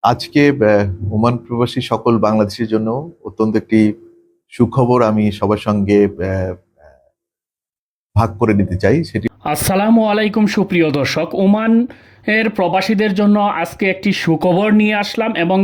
আজকে ওমান প্রবাসী সকল বাংলাদেশের জন্য অত্যন্ত একটি সুখবর আমি সবার সঙ্গে ভাগ করে নিতে চাই। সেটি আসসালামু আলাইকুম সুপ্রিয় দর্শক, ওমান এর প্রবাসীদের জন্য আজকে একটি সুখবর নিয়ে আসলাম এবং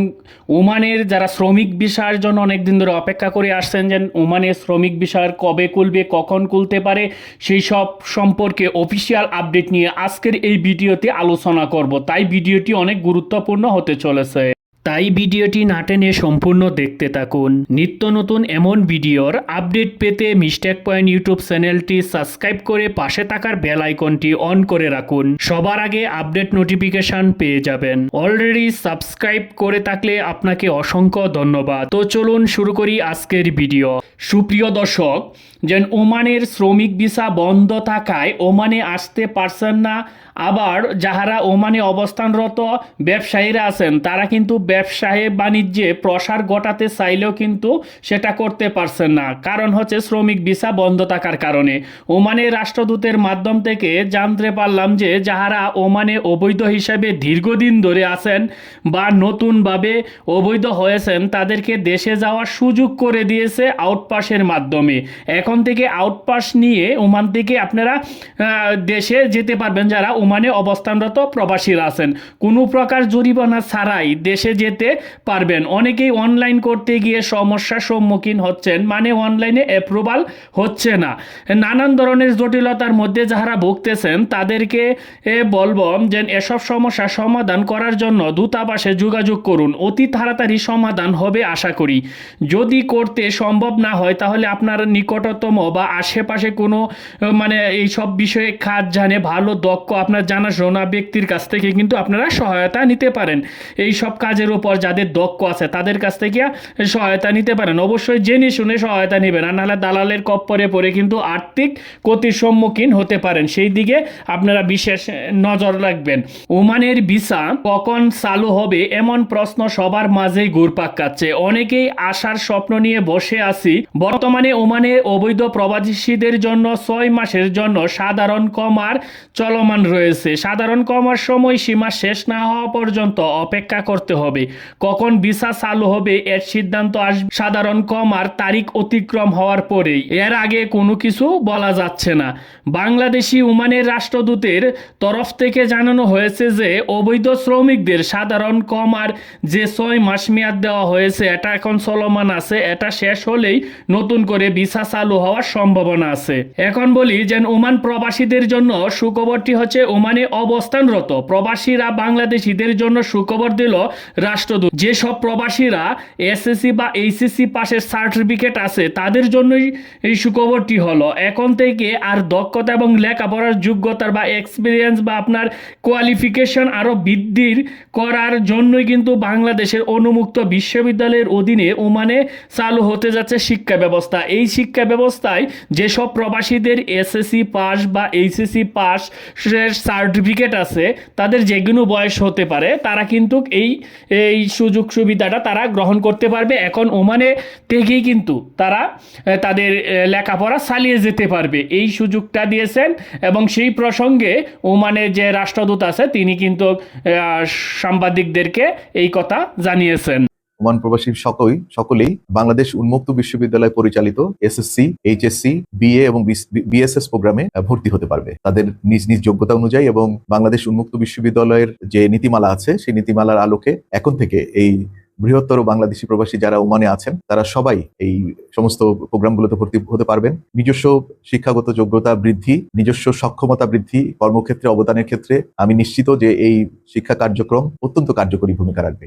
ওমানের যারা শ্রমিক বিষয়ের জন্য অনেকদিন ধরে অপেক্ষা করে আসছেন যে ওমানের শ্রমিক বিষয়ের কবে খুলবে, কখন খুলতে পারে, সেই সব সম্পর্কে অফিসিয়াল আপডেট নিয়ে আজকের এই ভিডিওতে আলোচনা করব। তাই ভিডিওটি অনেক গুরুত্বপূর্ণ হতে চলেছে। তাই ভিডিওটি না টেনে সম্পূর্ণ দেখতে থাকুন। নিত্য নতুন এমন ভিডিওর আপডেট পেতে মিস্টেক পয়েন্ট ইউটিউব চ্যানেলটি সাবস্ক্রাইব করে পাশে থাকার বেল আইকনটি অন করে রাখুন। সবার আগে আপডেট নোটিফিকেশন পেয়ে যাবেন। অলরেডি সাবস্ক্রাইব করে থাকলে আপনাকে অসংখ্য ধন্যবাদ। তো চলুন শুরু করি আজকের ভিডিও। সুপ্রিয় দর্শক, যেন ওমানের শ্রমিক ভিসা বন্ধ থাকায় ওমানে আসতে পারছেন না, আবার যাহারা ওমানে অবস্থানরত ব্যবসায়ীরা আছেন তারা কিন্তু ব্যবসায় বাণিজ্যে প্রসার ঘটাতে চাইলেও কিন্তু সেটা করতে পারছেন না। কারণ হচ্ছে শ্রমিক ভিসা বন্ধ থাকার কারণে। ওমানের রাষ্ট্রদূতের মাধ্যম থেকে জানতে পারলাম যে যাহারা ওমানে অবৈধ হিসাবে দীর্ঘদিন ধরে আছেন বা নতুনভাবে অবৈধ হয়েছেন তাদেরকে দেশে যাওয়ার সুযোগ করে দিয়েছে আউটপাসের মাধ্যমে। এখন থেকে আউটপাস নিয়ে ওমান থেকে আপনারা দেশে যেতে পারবেন যারা ওমানে অবস্থানরত প্রবাসীরা আছেন। কোনো প্রকার জরিমানা ছাড়াই দেশে যেতে পারবেন। অনেকেই অনলাইন করতে গিয়ে সমস্যার সম্মুখীন হচ্ছেন, মানে অনলাইনে অ্যাপ্রুভাল হচ্ছে না। নানান ধরনের জটিলতার মধ্যে যারা ভুগতেছেন তাদেরকে বলবো যে এসব সমস্যার সমাধান করার জন্য দূতাবাসে যোগাযোগ করুন। অতি তাড়াতাড়ি সমাধান হবে আশা করি। যদি করতে সম্ভব না হয় তাহলে আপনার নিকটতম বা আশেপাশে কোনো মানে এইসব বিষয়ে কাজ জানে ভালো দক্ষ আপনার জানাশোনা ব্যক্তির কাছ থেকে কিন্তু আপনারা সহায়তা নিতে পারেন। এই সব কাজের উপর যাদের দক্ষ আছে তাদের কাছ থেকে সহায়তা নিতে পারেন। অবশ্যই জেনে শুনে সহায়তা নেবেন, আর নাহলে দালালের কপ্পরে পড়ে কিন্তু আর্থিক ক্ষতির সম্মুখীন হতে পারেন। সেই দিকে আপনারা বিশেষ নজর রাখবেন। ওমানের ভিসা কখন চালু হবে এমন প্রশ্ন সবার মাঝেই ঘুরপাক খাচ্ছে। অনেকেই আসার স্বপ্ন নিয়ে বসে আছি। বর্তমানে ওমানে অবৈধ প্রবাসীদের জন্য 6 মাসের জন্য সাধারণ কমার চলমান রয়েছে। সাধারণ কমার সময়সীমা শেষ না হওয়া পর্যন্ত অপেক্ষা করতে হবে। কখন ভিসা চালু হবে এর সিদ্ধান্ত আসবে সাধারণ কমার তারিখ অতিক্রম হওয়ার পরেই। এর আগে কোনো কিছু বলা যাচ্ছে না। বাংলাদেশি ওমানের রাষ্ট্রদূতের তরফ থেকে জানানো হয়েছে যে অবৈধ শ্রমিকদের সাধারণ কমার যে 6 মাস মেয়াদ দেওয়া হয়েছে এটা এখন চলমান আছে। এটা শেষ হলেই নতুন করে ভিসা চালু হওয়ার সম্ভাবনা আছে। এখন বলি যে ওমান প্রবাসীদের জন্য সুখবরটি হচ্ছে ওমানে অবস্থানরত প্রবাসীরা বাংলাদেশিদের জন্য সুখবর দিল রাষ্ট্রদূত। যেসব প্রবাসীরা এসএসসি বা এইচএসসি পাশের সার্টিফিকেট আছে তাদের জন্যই এই সুখবরটি হলো। এখন থেকে আর দক্ষতা এবং লেখাপড়ার যোগ্যতার বা এক্সপিরিয়েন্স বা আপনার কোয়ালিফিকেশন আরও বৃদ্ধির করার জন্যই কিন্তু বাংলাদেশের অনুমুক্ত বিশ্ববিদ্যালয়ের অধীনে ওমানে চালু হতে যাচ্ছে শিক্ষা ব্যবস্থা। এই শিক্ষা ব্যবস্থায় যেসব প্রবাসীদের এসএসসি পাস বা এইচএসসি পাস সার্টিফিকেট আছে তাদের যে কোনো বয়স হতে পারে, তারা কিন্তু এই এই সুযোগ সুবিধাটা তারা গ্রহণ করতে পারবে। এখন ওমানে থেকেই কিন্তু তারা তাদের লেখাপড়া চালিয়ে যেতে পারবে, এই সুযোগটা দিয়েছেন। এবং সেই প্রসঙ্গে ওমানের যে রাষ্ট্রদূত আছে তিনি কিন্তু সাংবাদিকদেরকে এই কথা জানিয়েছেন। ওমান প্রবাসী সকলেই বাংলাদেশ উন্মুক্ত বিশ্ববিদ্যালয় পরিচালিত এসএসসি, এইচএসসি, বিএ এবং বিএসএস প্রোগ্রামে ভর্তি হতে পারবে তাদের নিজ নিজ যোগ্যতা অনুযায়ী। এবং বাংলাদেশ উন্মুক্ত বিশ্ববিদ্যালয়ের যে নীতিমালা আছে সেই নীতিমালার আলোকে এখন থেকে এই বৃহত্তর বাংলাদেশি প্রবাসী যারা ওমানে আছেন তারা সবাই এই সমস্ত প্রোগ্রামগুলোতে ভর্তি হতে পারবেন। নিজস্ব শিক্ষাগত যোগ্যতা বৃদ্ধি, নিজস্ব সক্ষমতা বৃদ্ধি, কর্মক্ষেত্রে অবদানের ক্ষেত্রে আমি নিশ্চিত যে এই শিক্ষা কার্যক্রম অত্যন্ত কার্যকরী ভূমিকা রাখবে।